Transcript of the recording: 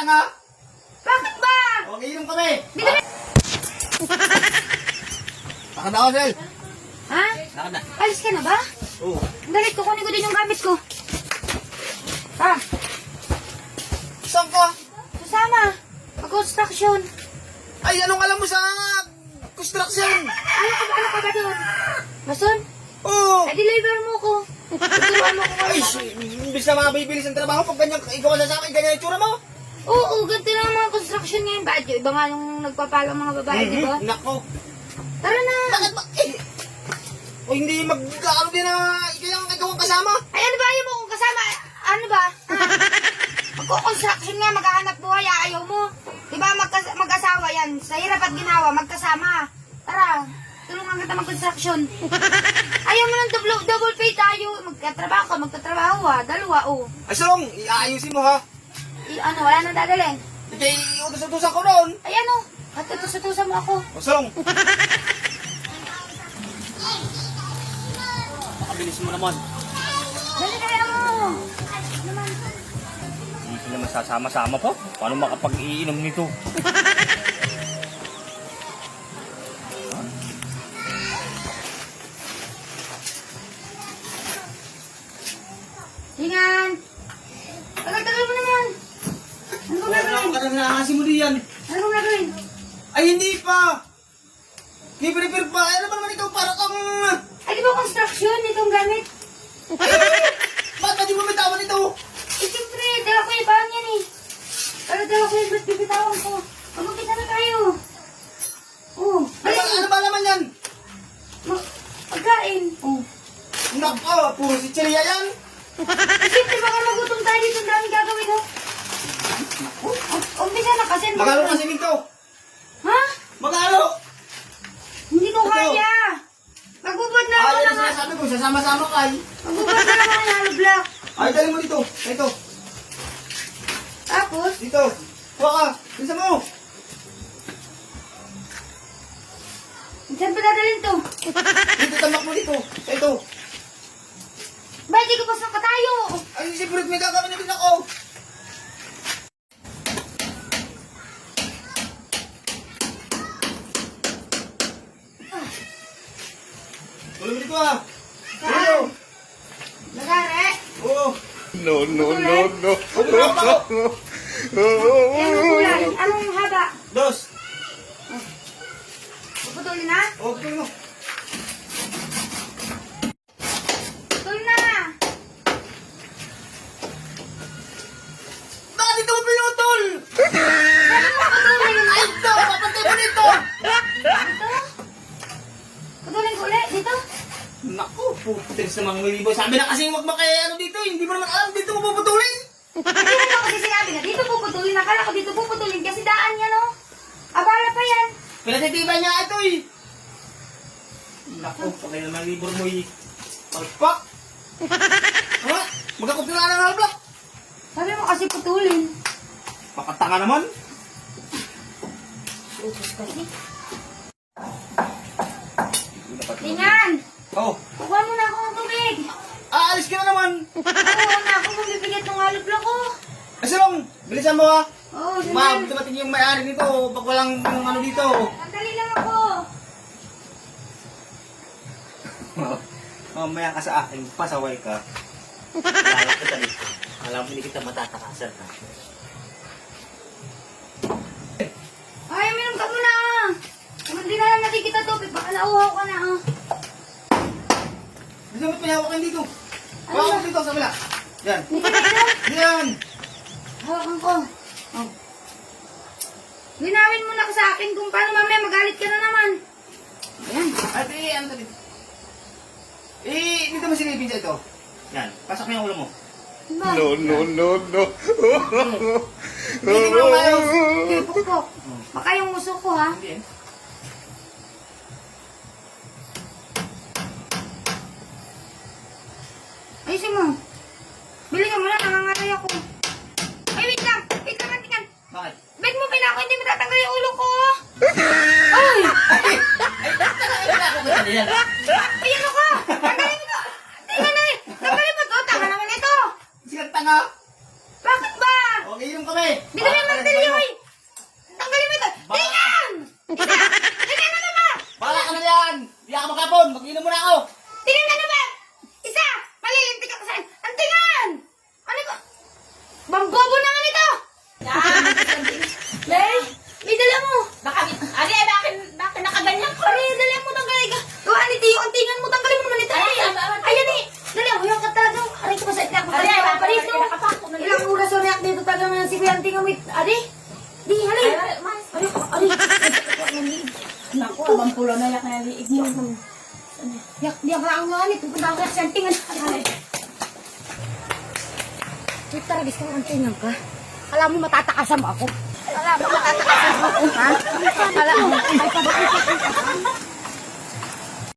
tanga. Bakit ba? Okay, inom kami. Bigyan Lakad ako, Sel. Ha? Lakad na. Alis ka na ba? Oo. Ang galit ko, kunin ko din yung gamit ko. Ha? Saan ka? Kasama. Mag-construction. Ay, anong alam mo sa construction? Ano ka ba doon? Mason? Oo. Ay, deliver mo ko. Tuturuan mo ko Ay, ngayon. imbis na mabibilis ang trabaho, pag ganyan, ikaw ang sasama, ganyan yung tsura mo. Oo, ganito lang ang mga construction ngayon. Bakit yung iba nga yung nagpapalang mga babae, di ba? Nako. Tara na. Bakit ba? Eh. O hindi magkakaroon din na ikaw ang kasama? Ay, ano ba ayaw mo kung kasama? Ano ba? Ha? Magko-construction nga, maghahanap buhay, ayaw mo. Di ba mag-asawa yan? Sa hirap at ginawa, magkasama. Tara, tulungan kita mag-construction. Ayaw mo ng double pay tayo. Magkatrabaho ka, magtatrabaho ha. Dalawa, oh. Ay, Sarong, iayusin mo ha. Ano, wala nang dadalhin. Hindi, utos-utosan ko noon. Ay, ano? At tutusan mo ako. O, Sarong. Makabilis mo naman. Dali kaya mo. Naman. Hindi sila masasama-sama po. Paano makapag-iinom nito? Hingan! Tagal-tagal mo naman! Ano ba Wala gagawin? ka na nakakasi mo diyan. Ano ba gagawin? Ay, hindi pa. Hindi prepare pa. Ano ba naman ikaw para kang... Ay, di ba construction? Itong gamit? Ba't na di mo bitawan ito? Eh, siyempre, dala ko yung bahan yan eh. Pero dala ko yung ba't bibitawan ko. Mag-umpisa na tayo. Oh, Ano ba naman yan? pagkain. Oh. Nako, puro si Chiria yan. Eh, siyempre, baka magutom tayo dito. Ang daming gagawin, oh. Umpisa na kasi. Magalo kasi minto. Ha? Magalo. Hindi ko Ito. kaya. Magbubad na ako Ay, ng... ano sinasabi ko, sasama-sama kay. Magbubad na ako ng hollow block. Ay, dali mo dito. Ito, Tapos, dito. Huwag ka. Bisa mo. saan pa dadalhin to? Dito, tamak mo dito. Ito. Ba, hindi ko pasok ka tayo. Ay, siyempre, may gagawin na din ako. Tuloy mo dito ah. Tuloy mo. Nagare. Oo. No, no, no, no. Huwag mo na ako. Anong kulay? Anong haba? Dos. Puputulin na? O, tuloy mo. Putulin na. Bakit ito mo pinutol? Sabi mo putulin. Ay, ito. Papantay mo dito. Dito? Putulin ko ulit. Dito? Naku, puputin sa mga milibo. Sabi na kasi huwag ano dito. Hindi mo naman alam. Dito mo puputulin. Hindi mo kasi sinabi na dito puputulin. Nakala ko dito puputulin kasi daan yan, oh. Abala pa yan. Pinatitiban niya ito eh. Naku, pagay naman libor mo eh. Pagpak. Ha? Magkakot na ng halblok. Sabi mo kasi putulin. Pakatanga naman. Utos kasi. Tingnan! Oh, Kukuha mo na ako ng tubig. aalis ka na naman. Oo, na ako mabibigat ng halop lang ko. Asalong, bilisan mo ha. Oo, Ma'am, sandali. dumating yung may-ari dito. Pag walang yung ano dito. Sandali lang ako. Mamaya ka sa akin, pasaway ka. Alam kita dito. Alam mo, hindi kita matatakasan ha. Ay, minum ka muna ah. Kung hindi na lang nakikita tubig, baka nauhaw ka na ah. Hindi mo pinahawakan dito. Ano Hawakan ba? mo dito sa kabila. Yan. Hindi ka na ito. Yan. Hawakan ko. Oh. Linawin mo na sa akin kung paano mamaya magalit ka na naman. Ayan. At ano to dito? Dito mo silipin sa ito. Yan. Pasok mo yung ulo mo. Diba? No, no, no, no. Hindi mo lang maayos. Hindi, pukpok. Baka yung uso ko ha. Hindi eh. Ayusin mo. Bilhin mo na, nangangaray ako. Ay, wait lang. Wait lang, tingnan. Bakit? Bet mo pinako, hindi mo tatanggal yung ulo ko. Ay! Ay, wala ako kita diyan. Ay, ano ka? Tanggalin mo to. Tingnan na eh. Tanggalin mo to. Tanga naman ito. Silang tanga. Bakit ba? Huwag iinom kami. Dito may martilyo eh. Tanggalin mo ito. Tingan! Isa! Tingan ano ba? Bala ka na yan. Di ako makapon. Mag-inom muna ako. Tingan ano ba? Isa! Malilintik ako sa'yo. Ang tingan! Ano ba? Bambobo naman ito! May! May dala mo! Bakit nakaganyan ko? Pare, dala mo tanggalin ka. Gawa ni Tiyo, ang tingan mo. Tanggalin mo naman ito. Ayan eh. Dali mo yung katado. Aray ko ba sa itlak mo? Aray, Aray, aray, parito. nakapako na Ilang oras o react dito talaga ng si Kuya ang tingan mo. Adi? Di, halay. Aray. Naku, abang pulo na yak na liig mo. Di ako lang nga nito. Pupunta ako sa tingan. Wait, tara, gusto ko ang tingan ka. Alam mo, matatakasan mo ako. Alam mo, matatakasan mo ako, ha? Alam mo, ay,